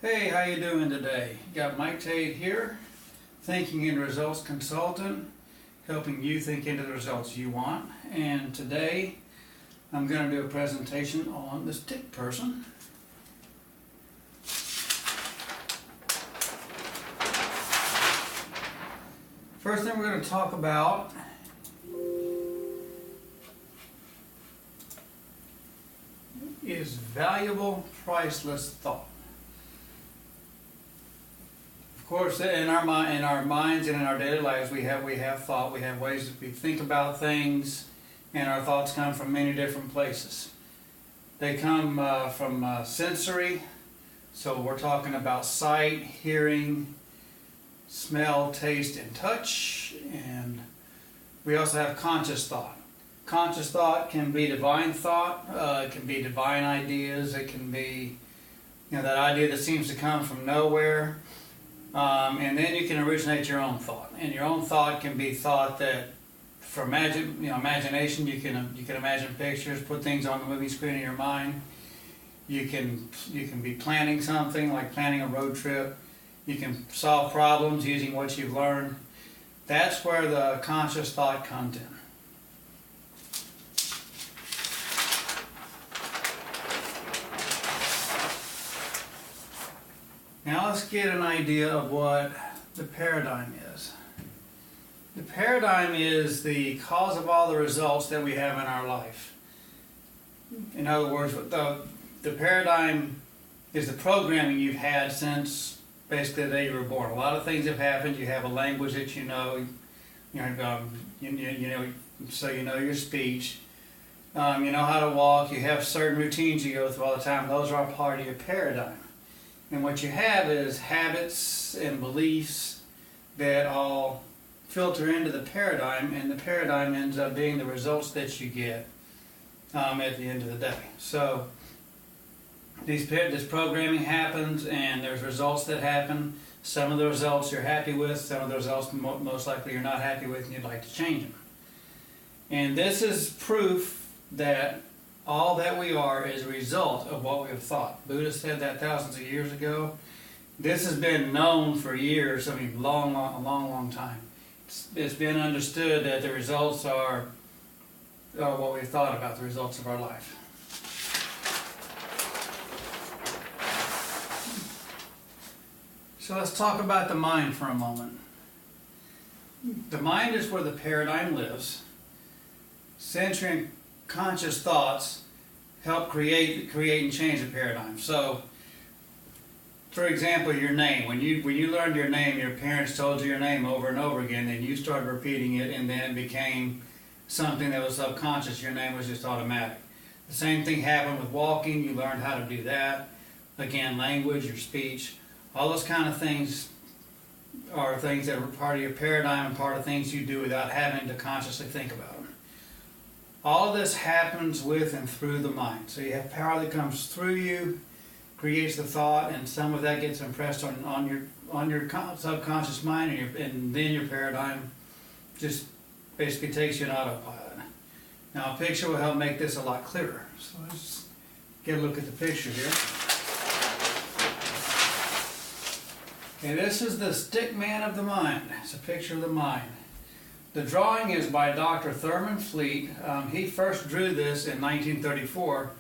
Hey, how you doing today? Got Mike Tate here, Thinking and Results Consultant, helping you think into the results you want. And today I'm going to do a presentation on the Stickperson. First thing we're going to talk about is valuable, priceless thought. Of course, in our minds and in our daily lives, we have thought. We have ways that we think about things, and our thoughts come from many different places. They come from sensory, so we're talking about sight, hearing, smell, taste, and touch. And we also have conscious thought. Conscious thought can be divine thought. It can be divine ideas. It can be, that idea that seems to come from nowhere. And then you can originate your own thought, and your own thought can be thought that, for imagination, you can imagine pictures, put things on the moving screen in your mind. You can be planning something, like planning a road trip. You can solve problems using what you've learned. That's where the conscious thought comes in. Now let's get an idea of what the paradigm is. The paradigm is the cause of all the results that we have in our life. In other words, the paradigm is the programming you've had since basically the day you were born. A lot of things have happened. You have a language that so you know your speech. You know how to walk. You have certain routines you go through all the time. Those are all part of your paradigm. And what you have is habits and beliefs that all filter into the paradigm, and the paradigm ends up being the results that you get at the end of the day. So this programming happens, and there's results that happen. Some of the results you're happy with, some of the results most likely you're not happy with, and you'd like to change them. And this is proof that all that we are is a result of what we have thought. Buddha said that thousands of years ago. This has been known for years, a long time. It's been understood that the results are what we've thought about, the results of our life. So let's talk about the mind for a moment. The mind is where the paradigm lives. Sensory and conscious thoughts help create and change the paradigm. So, for example, your name. When you learned your name, your parents told you your name over and over again, and you started repeating it, and then it became something that was subconscious. Your name was just automatic. The same thing happened with walking. You learned how to do that. Again, language, your speech, all those kind of things are things that are part of your paradigm and part of things you do without having to consciously think about them. All of this happens with and through the mind. So you have power that comes through you, creates the thought, and some of that gets impressed on your subconscious mind, and then your paradigm just basically takes you on autopilot. Now a picture will help make this a lot clearer. So let's get a look at the picture here. Okay, this is the stick man of the mind. It's a picture of the mind. The drawing is by Dr. Thurman Fleet. He first drew this in 1934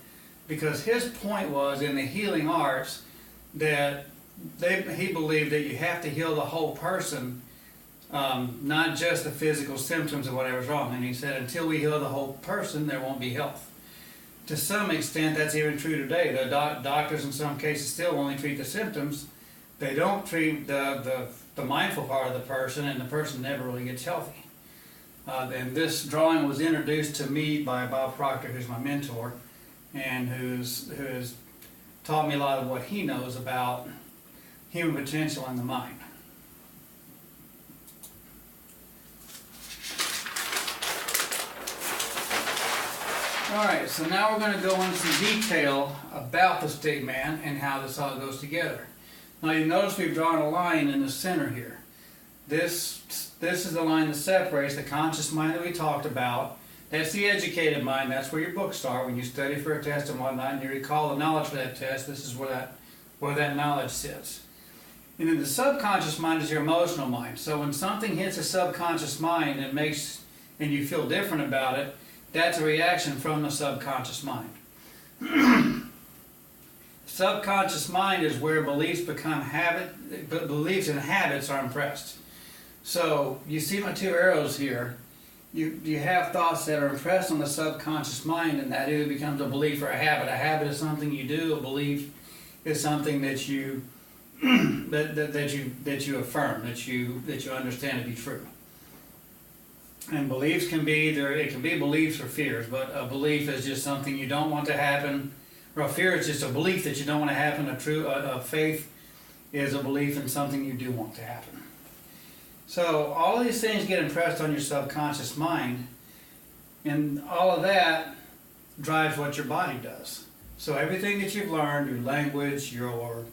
because his point was in the healing arts that he believed that you have to heal the whole person, not just the physical symptoms of whatever's wrong. And he said until we heal the whole person, there won't be health. To some extent, that's even true today. The doctors in some cases still only treat the symptoms. They don't treat the mindful part of the person, and the person never really gets healthy. And this drawing was introduced to me by Bob Proctor, who's my mentor, and who's taught me a lot of what he knows about human potential in the mind. Alright, so now we're going to go into some detail about the stick man and how this all goes together. Now you notice we've drawn a line in the center here. This is the line that separates the conscious mind that we talked about. That's the educated mind. That's where your books are when you study for a test and whatnot, and you recall the knowledge for that test. This is where where that knowledge sits. And then the subconscious mind is your emotional mind. So when something hits the subconscious mind and you feel different about it, that's a reaction from the subconscious mind. Subconscious mind is where beliefs become habit, but beliefs and habits are impressed. So you see my two arrows here. You have thoughts that are impressed on the subconscious mind, and that either becomes a belief or a habit. A habit is something you do. A belief is something that you that you affirm, that you understand to be true. And beliefs can be it can be beliefs or fears, but a belief is just something you don't want to happen. Or a fear is just a belief that you don't want to happen. A faith is a belief in something you do want to happen. So all of these things get impressed on your subconscious mind, and all of that drives what your body does. So everything that you've learned, your language, your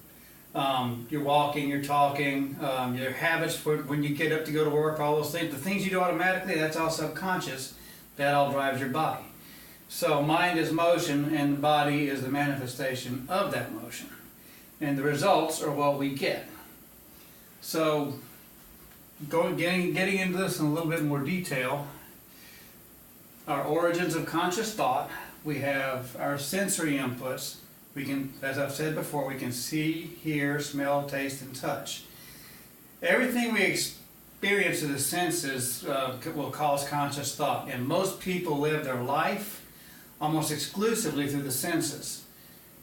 walking, your talking, your habits for when you get up to go to work, all those things, the things you do automatically, that's all subconscious. That all drives your body. So mind is motion, and the body is the manifestation of that motion. And the results are what we get. So getting into this in a little bit more detail, our origins of conscious thought, we have our sensory inputs. We can, as I've said before, we can see, hear, smell, taste, and touch. Everything we experience of the senses will cause conscious thought, and most people live their life almost exclusively through the senses.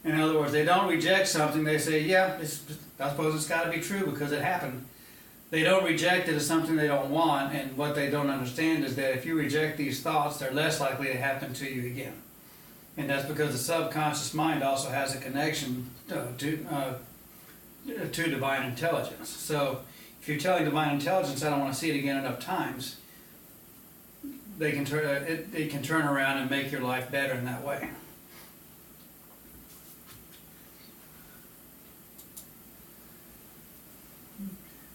In other words, they don't reject something, they say, yeah, I suppose it's got to be true because it happened. They don't reject it as something they don't want, and what they don't understand is that if you reject these thoughts, they're less likely to happen to you again. And that's because the subconscious mind also has a connection to divine intelligence. So if you're telling divine intelligence, I don't want to see it again enough times, they can turn around and make your life better in that way.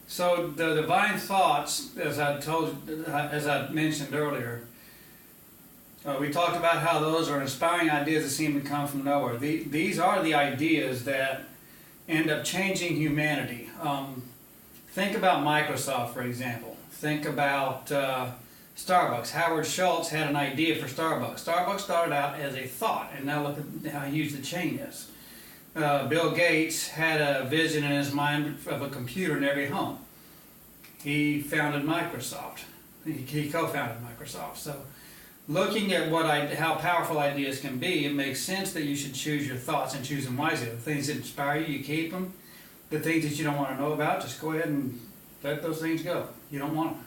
So the divine thoughts, as I mentioned earlier, we talked about how those are inspiring ideas that seem to come from nowhere. These are the ideas that end up changing humanity. Think about Microsoft, for example. Think about Starbucks. Howard Schultz had an idea for Starbucks. Starbucks started out as a thought, and now look at how huge the chain is. Bill Gates had a vision in his mind of a computer in every home. He founded Microsoft. He co-founded Microsoft. So looking at how powerful ideas can be, it makes sense that you should choose your thoughts and choose them wisely. The things that inspire you, you keep them. The things that you don't want to know about, just go ahead and let those things go. You don't want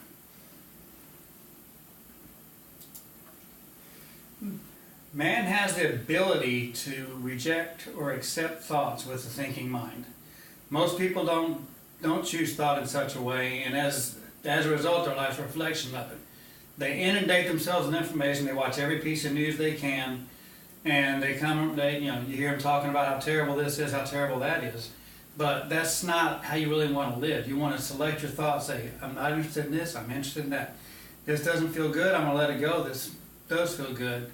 them. Man has the ability to reject or accept thoughts with the thinking mind. Most people don't choose thought in such a way, and as a result, their life's a reflection of it. They inundate themselves with information. They watch every piece of news they can, and you hear them talking about how terrible this is, how terrible that is. But that's not how you really want to live. You want to select your thoughts. Say, I'm not interested in this. I'm interested in that. This doesn't feel good. I'm going to let it go. This does feel good.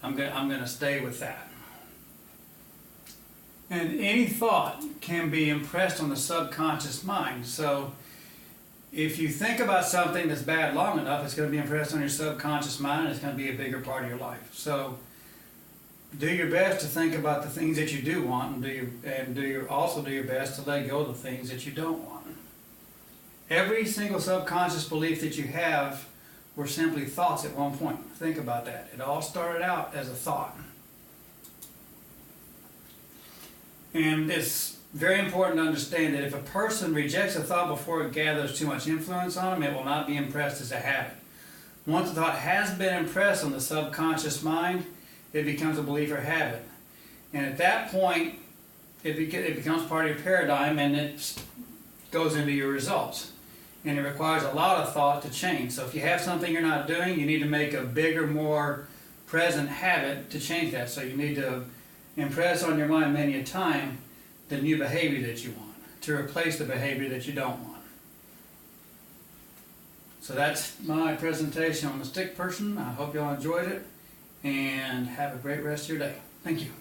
I'm going to stay with that. And any thought can be impressed on the subconscious mind. So if you think about something that's bad long enough, it's going to be impressed on your subconscious mind, and it's going to be a bigger part of your life. So do your best to think about the things that you do want, and also do your best to let go of the things that you don't want. Every single subconscious belief that you have were simply thoughts at one point. Think about that. It all started out as a thought. And it's very important to understand that if a person rejects a thought before it gathers too much influence on them, it will not be impressed as a habit. Once a thought has been impressed on the subconscious mind, it becomes a belief or habit. And at that point, it becomes part of your paradigm, and it goes into your results. And it requires a lot of thought to change. So if you have something you're not doing, you need to make a bigger, more present habit to change that. So you need to impress on your mind many a time the new behavior that you want, to replace the behavior that you don't want. So that's my presentation on the Stickperson. I hope you all enjoyed it, and have a great rest of your day. Thank you.